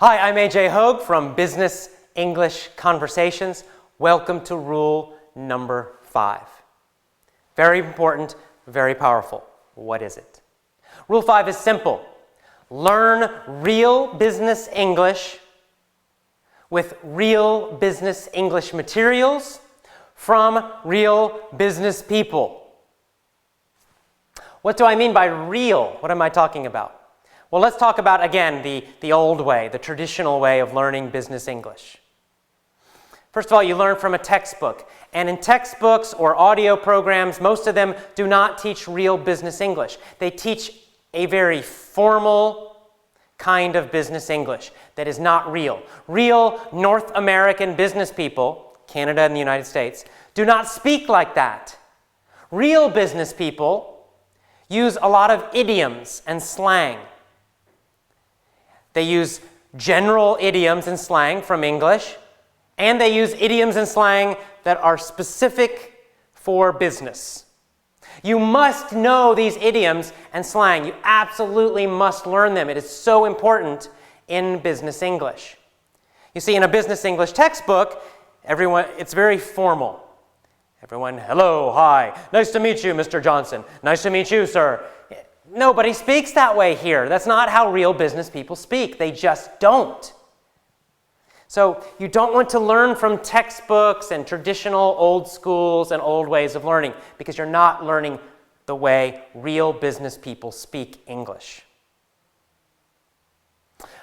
Hi, I'm Hoge from Business English Conversations. Welcome to rule number 5. Very important, very powerful. What is it? Rule 5 is simple. Learn real business English with real business English materials from real business people. What do I mean by real? What am I talking about? Well, let's talk about, again, the old way, the traditional way of learning business English. First of all, you learn from a textbook. And in textbooks or audio programs, most of them do not teach real business English. They teach a very formal kind of business English that is not real. Real North American business people, Canada and the United States, do not speak like that. Real business people use a lot of idioms and slang. They use general idioms and slang from English, and they use idioms and slang that are specific for business. You must know these idioms and slang. You absolutely must learn them. It is so important in business English. You see, in a business English textbook, it's very formal. Everyone, hello, hi, nice to meet you, Mr. Johnson. Nice to meet you, sir. Nobody speaks that way here. That's not how real business people speak. They just don't. So you don't want to learn from textbooks and traditional old schools and old ways of learning because you're not learning the way real business people speak English.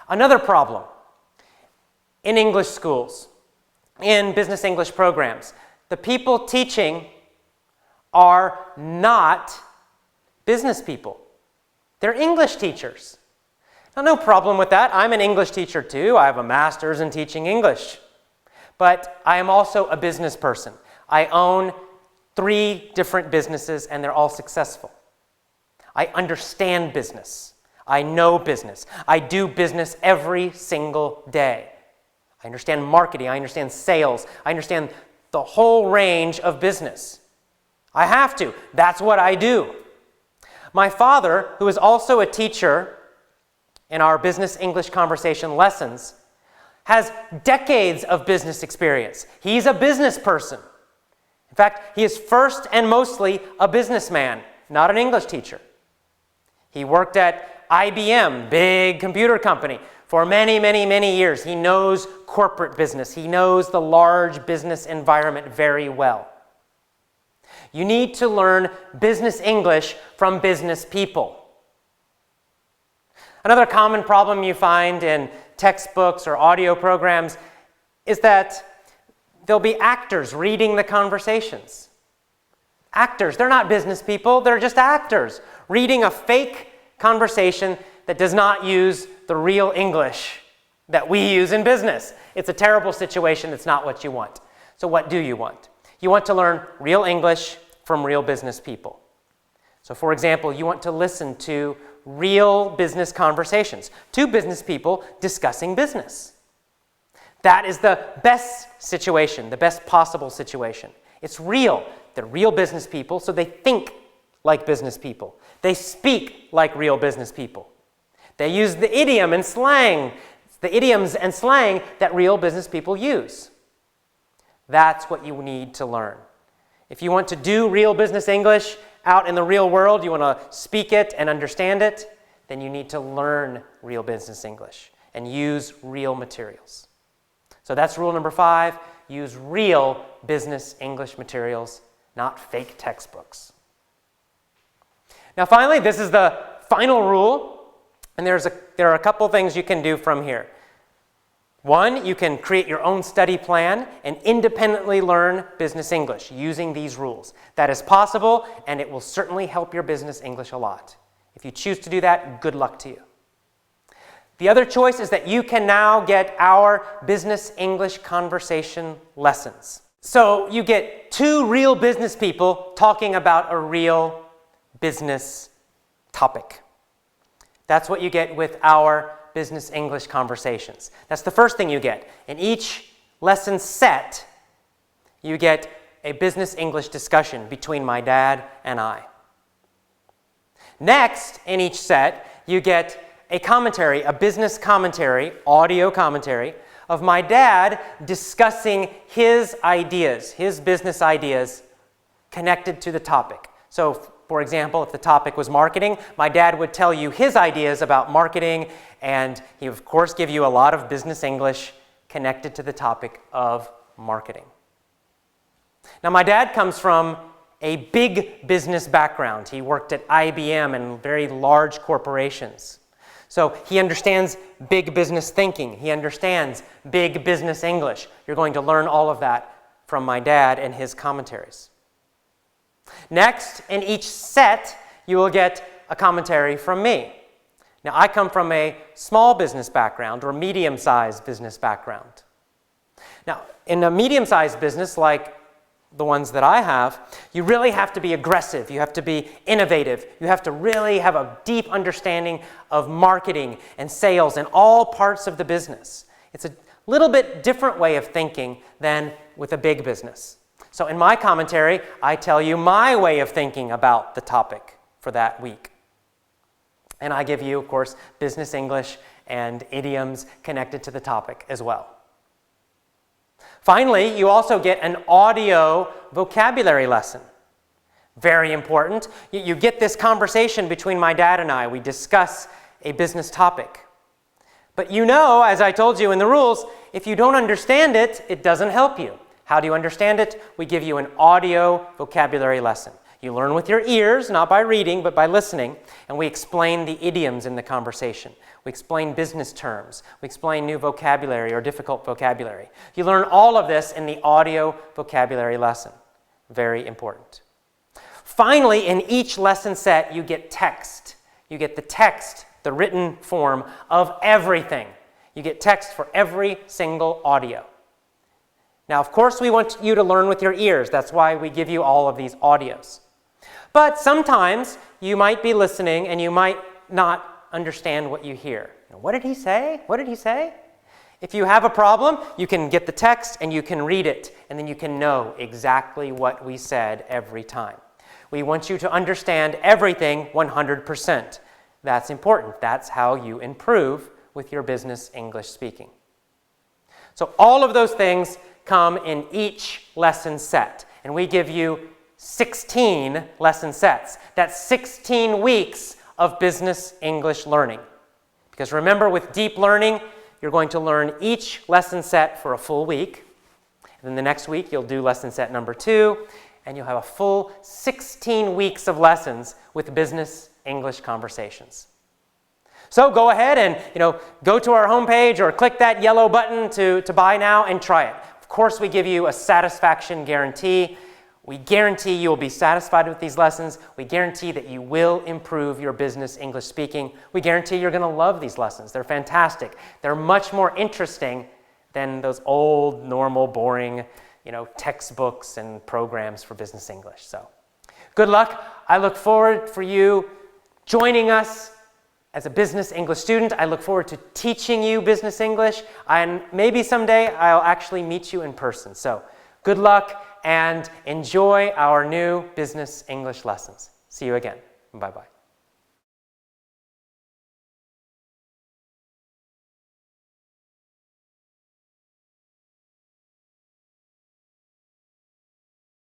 Another problem in English schools, in business English programs, the people teaching are not business people. They're English teachers. Now, no problem with that. I'm an English teacher too. I have a master's in teaching English. But I am also a business person. I own 3 different businesses and they're all successful. I understand business. I know business. I do business every single day. I understand marketing. I understand sales. I understand the whole range of business. I have to. That's what I do. My father, who is also a teacher in our business English conversation lessons, has decades of business experience. He's a business person. In fact, he is first and mostly a businessman, not an English teacher. He worked at IBM, big computer company, for many, many, many years. He knows corporate business. He knows the large business environment very well. You need to learn business English from business people. Another common problem you find in textbooks or audio programs is that there'll be actors reading the conversations. Actors, they're not business people, they're just actors reading a fake conversation that does not use the real English that we use in business. It's a terrible situation. It's not what you want. So what do you want? You want to learn real English from real business people. So for example, you want to listen to real business conversations, 2 business people discussing business. That is the best situation, the best possible situation. It's real. They're real business people, so they think like business people. They speak like real business people. They use the idioms and slang that real business people use. That's what you need to learn. If you want to do real business English out in the real world, you want to speak it and understand it, then you need to learn real business English and use real materials. So that's rule number 5. Use real business English materials, not fake textbooks. Now finally, this is the final rule, and there are a couple things you can do from here. 1, you can create your own study plan and independently learn business English using these rules. That is possible, and it will certainly help your business English a lot. If you choose to do that, good luck to you. The other choice is that you can now get our business English conversation lessons. So you get 2 real business people talking about a real business topic. That's what you get with our business English conversations. That's the first thing you get. In each lesson set, you get a business English discussion between my dad and I. Next, in each set, you get a commentary, a business commentary, audio commentary, of my dad discussing his ideas, his business ideas connected to the topic. So, for example, if the topic was marketing, my dad would tell you his ideas about marketing, and he would, of course, give you a lot of business English connected to the topic of marketing. Now, my dad comes from a big business background. He worked at IBM and very large corporations. So he understands big business thinking. He understands big business English. You're going to learn all of that from my dad and his commentaries. Next, in each set, you will get a commentary from me. Now, I come from a small business background or medium-sized business background. Now, in a medium-sized business like the ones that I have, you really have to be aggressive. You have to be innovative. You have to really have a deep understanding of marketing and sales and all parts of the business. It's a little bit different way of thinking than with a big business. So in my commentary, I tell you my way of thinking about the topic for that week. And I give you, of course, business English and idioms connected to the topic as well. Finally, you also get an audio vocabulary lesson. Very important. You get this conversation between my dad and I. We discuss a business topic. But you know, as I told you in the rules, if you don't understand it, it doesn't help you. How do you understand it? We give you an audio vocabulary lesson. You learn with your ears, not by reading, but by listening, and we explain the idioms in the conversation. We explain business terms. We explain new vocabulary or difficult vocabulary. You learn all of this in the audio vocabulary lesson. Very important. Finally, in each lesson set, you get text. You get the text, the written form of everything. You get text for every single audio. Now, of course, we want you to learn with your ears. That's why we give you all of these audios. But sometimes you might be listening and you might not understand what you hear. What did he say? What did he say? If you have a problem, you can get the text and you can read it, and then you can know exactly what we said every time. We want you to understand everything 100%. That's important. That's how you improve with your business English speaking. So all of those things come in each lesson set, and we give you 16 lesson sets. That's 16 weeks of business English learning. Because remember, with deep learning, you're going to learn each lesson set for a full week. And then the next week, you'll do lesson set number 2, and you'll have a full 16 weeks of lessons with business English conversations. So go ahead and go to our homepage or click that yellow button to buy now and try it. Of course, we give you a satisfaction guarantee. We guarantee you will be satisfied with these lessons. We guarantee that you will improve your business English speaking. We guarantee you're going to love these lessons. They're fantastic. They're much more interesting than those old, normal, boring, textbooks and programs for business English. So, good luck. I look forward for you joining us as a business English student. I look forward to teaching you business English, and maybe someday I'll actually meet you in person. So, good luck. And enjoy our new business English lessons. See you again. Bye-bye.